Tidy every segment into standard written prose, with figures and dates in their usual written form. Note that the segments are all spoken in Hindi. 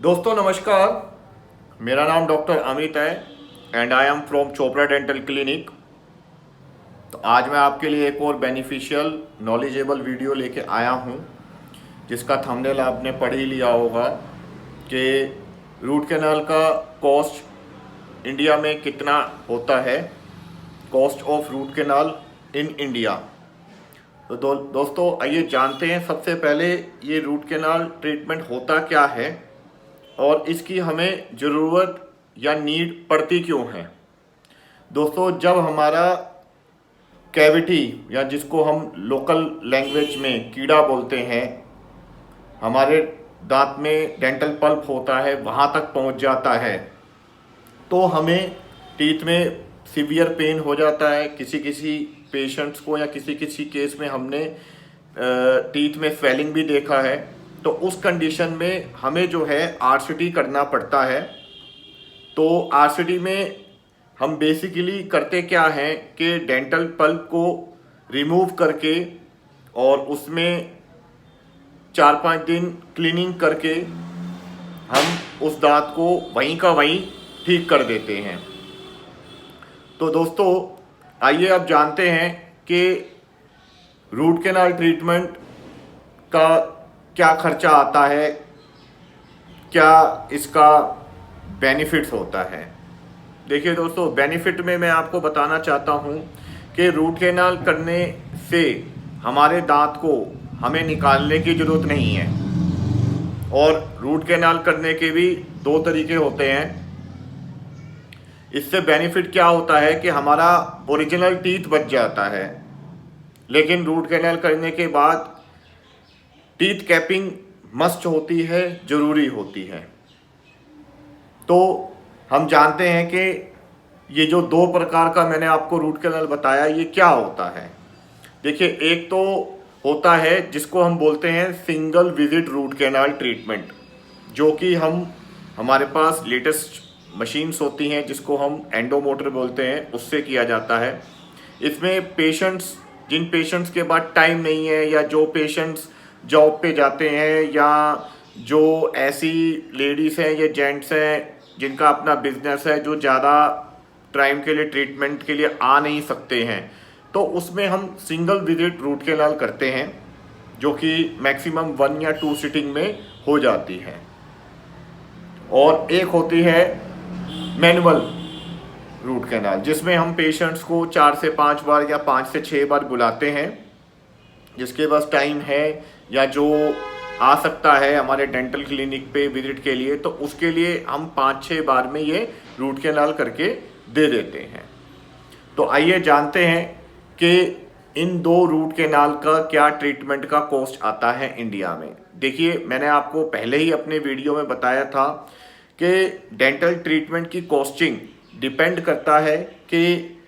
दोस्तों नमस्कार। मेरा नाम डॉक्टर अमित है and I am from Chopra dental clinic. तो आज मैं आपके लिए एक और बेनिफिशियल नॉलेजेबल वीडियो लेके आया हूँ, जिसका थंबनेल आपने पढ़ ही लिया होगा कि रूट कैनाल का कॉस्ट इंडिया में कितना होता है, cost of root canal in India. तो दोस्तों आइए जानते हैं सबसे पहले ये रूट कैनाल ट्रीटमेंट होता क्या है और इसकी हमें ज़रूरत या नीड पड़ती क्यों है। दोस्तों जब हमारा कैविटी या जिसको हम लोकल लैंग्वेज में कीड़ा बोलते हैं, हमारे दांत में डेंटल पल्प होता है, वहाँ तक पहुँच जाता है तो हमें टीथ में सीवियर पेन हो जाता है। किसी किसी पेशेंट्स को या किसी किसी केस में हमने टीथ में स्वेलिंग भी देखा है। तो उस कंडीशन में हमें जो है आरसीटी करना पड़ता है। तो आरसीटी में हम बेसिकली करते क्या हैं कि डेंटल पल्प को रिमूव करके और उसमें 4-5 दिन क्लीनिंग करके हम उस दांत को वहीं का वहीं ठीक कर देते हैं। तो दोस्तों आइए अब जानते हैं कि रूट कैनाल ट्रीटमेंट का क्या खर्चा आता है, क्या इसका बेनिफिट्स होता है। देखिए दोस्तों, बेनिफिट में मैं आपको बताना चाहता हूँ कि रूट कैनाल करने से हमारे दांत को हमें निकालने की ज़रूरत नहीं है। और रूट कैनाल करने के भी 2 तरीके होते हैं। इससे बेनिफिट क्या होता है कि हमारा ओरिजिनल टीथ बच जाता है, लेकिन रूट कैनाल करने के बाद टीथ कैपिंग मस्ट होती है, ज़रूरी होती है। तो हम जानते हैं कि ये जो 2 प्रकार का मैंने आपको रूट कैनाल बताया, ये क्या होता है। देखिए, एक तो होता है जिसको हम बोलते हैं single visit root canal treatment, जो कि हमारे पास लेटेस्ट मशीन्स होती हैं जिसको हम एंडोमोटर बोलते हैं, उससे किया जाता है। इसमें जिन पेशेंट्स के पास टाइम नहीं है, या जो पेशेंट्स जॉब पे जाते हैं, या जो ऐसी लेडीज़ हैं या जेंट्स हैं जिनका अपना बिजनेस है, जो ज़्यादा टाइम के लिए ट्रीटमेंट के लिए आ नहीं सकते हैं, तो उसमें हम सिंगल विजिट रूट कैनाल करते हैं, जो कि मैक्सिमम 1 या 2 सिटिंग में हो जाती है। और एक होती है मैनुअल रूट कैनाल, जिसमें हम पेशेंट्स को 4 से 5 बार या 5 से 6 बार बुलाते हैं, जिसके पास टाइम है या जो आ सकता है हमारे डेंटल क्लिनिक पे विजिट के लिए, तो उसके लिए हम 5-6 बार में ये रूट कैनाल करके दे देते हैं। तो आइए जानते हैं कि इन 2 रूट कैनाल का क्या ट्रीटमेंट का कॉस्ट आता है इंडिया में। देखिए, मैंने आपको पहले ही अपने वीडियो में बताया था कि डेंटल ट्रीटमेंट की कॉस्टिंग डिपेंड करता है कि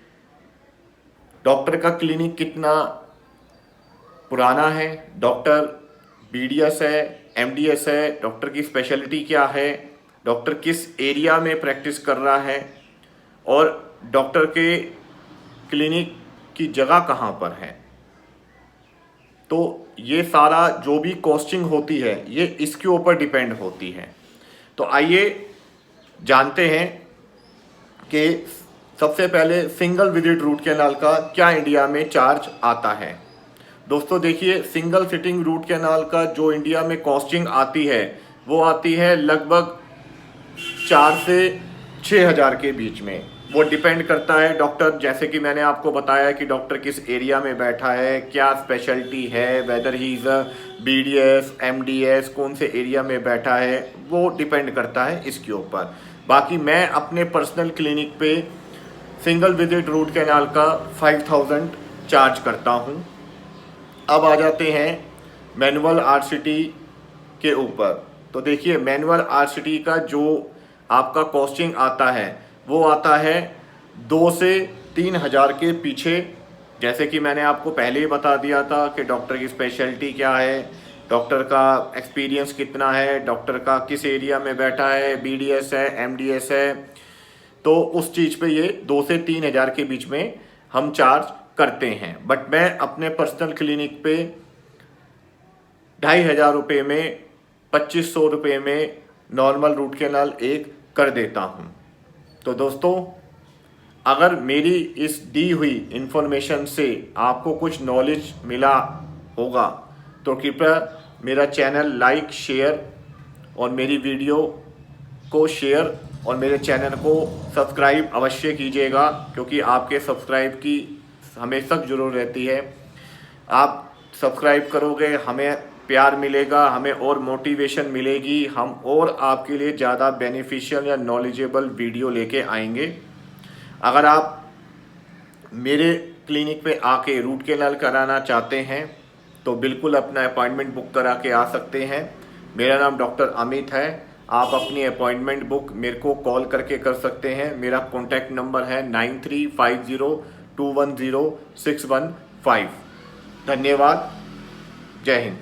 डॉक्टर का क्लिनिक कितना पुराना है, डॉक्टर बीडीएस है, एमडीएस है, डॉक्टर की स्पेशलिटी क्या है, डॉक्टर किस एरिया में प्रैक्टिस कर रहा है, और डॉक्टर के क्लिनिक की जगह कहाँ पर है। तो ये सारा जो भी कॉस्टिंग होती है, ये इसके ऊपर डिपेंड होती है। तो आइए जानते हैं कि सबसे पहले सिंगल विजिट रूट कैनाल का क्या इंडिया में चार्ज आता है। दोस्तों देखिए, सिंगल सिटिंग रूट कैनाल का जो इंडिया में कॉस्टिंग आती है, वो आती है लगभग 4 से 6 हज़ार के बीच में। वो डिपेंड करता है डॉक्टर, जैसे कि मैंने आपको बताया कि डॉक्टर किस एरिया में बैठा है, क्या स्पेशलिटी है, weather he is a BDS, MDS, कौन से एरिया में बैठा है, वो डिपेंड करता है इसके ऊपर। बाकी मैं अपने पर्सनल क्लिनिक पे सिंगल विजिट रूट कैनाल का 5000 चार्ज करता हूँ। अब आ जाते हैं मैनुअल आरसीटी के ऊपर। तो देखिए, मैनुअल आरसीटी का जो आपका कॉस्टिंग आता है, वो आता है 2 से 3 हज़ार के पीछे। जैसे कि मैंने आपको पहले ही बता दिया था कि डॉक्टर की स्पेशलिटी क्या है, डॉक्टर का एक्सपीरियंस कितना है, डॉक्टर का किस एरिया में बैठा है, बीडीएस है, एमडीएस है। तो उस चीज़ पे ये 2 से 3 हज़ार के बीच में हम चार्ज करते हैं। बट मैं अपने पर्सनल क्लिनिक पे 2500 रुपये में, 2500 रुपये में नॉर्मल रूट कैनाल 1 कर देता हूं। तो दोस्तों, अगर मेरी इस दी हुई इंफॉर्मेशन से आपको कुछ नॉलेज मिला होगा तो कृपया मेरा चैनल लाइक, शेयर और मेरी वीडियो को शेयर और मेरे चैनल को सब्सक्राइब अवश्य कीजिएगा, क्योंकि आपके सब्सक्राइब की हमें सख्त ज़रूरत रहती है। आप सब्सक्राइब करोगे, हमें प्यार मिलेगा, हमें और मोटिवेशन मिलेगी, हम और आपके लिए ज़्यादा बेनिफिशियल या नॉलेजेबल वीडियो लेके आएंगे। अगर आप मेरे क्लिनिक पे आके रूट कैनाल कराना चाहते हैं तो बिल्कुल अपना अपॉइंटमेंट बुक करा के आ सकते हैं। मेरा नाम डॉक्टर अमित है। आप अपनी अपॉइंटमेंट बुक मेरे को कॉल करके कर सकते हैं। मेरा कॉन्टैक्ट नंबर है 9350210615। धन्यवाद। जय हिंद।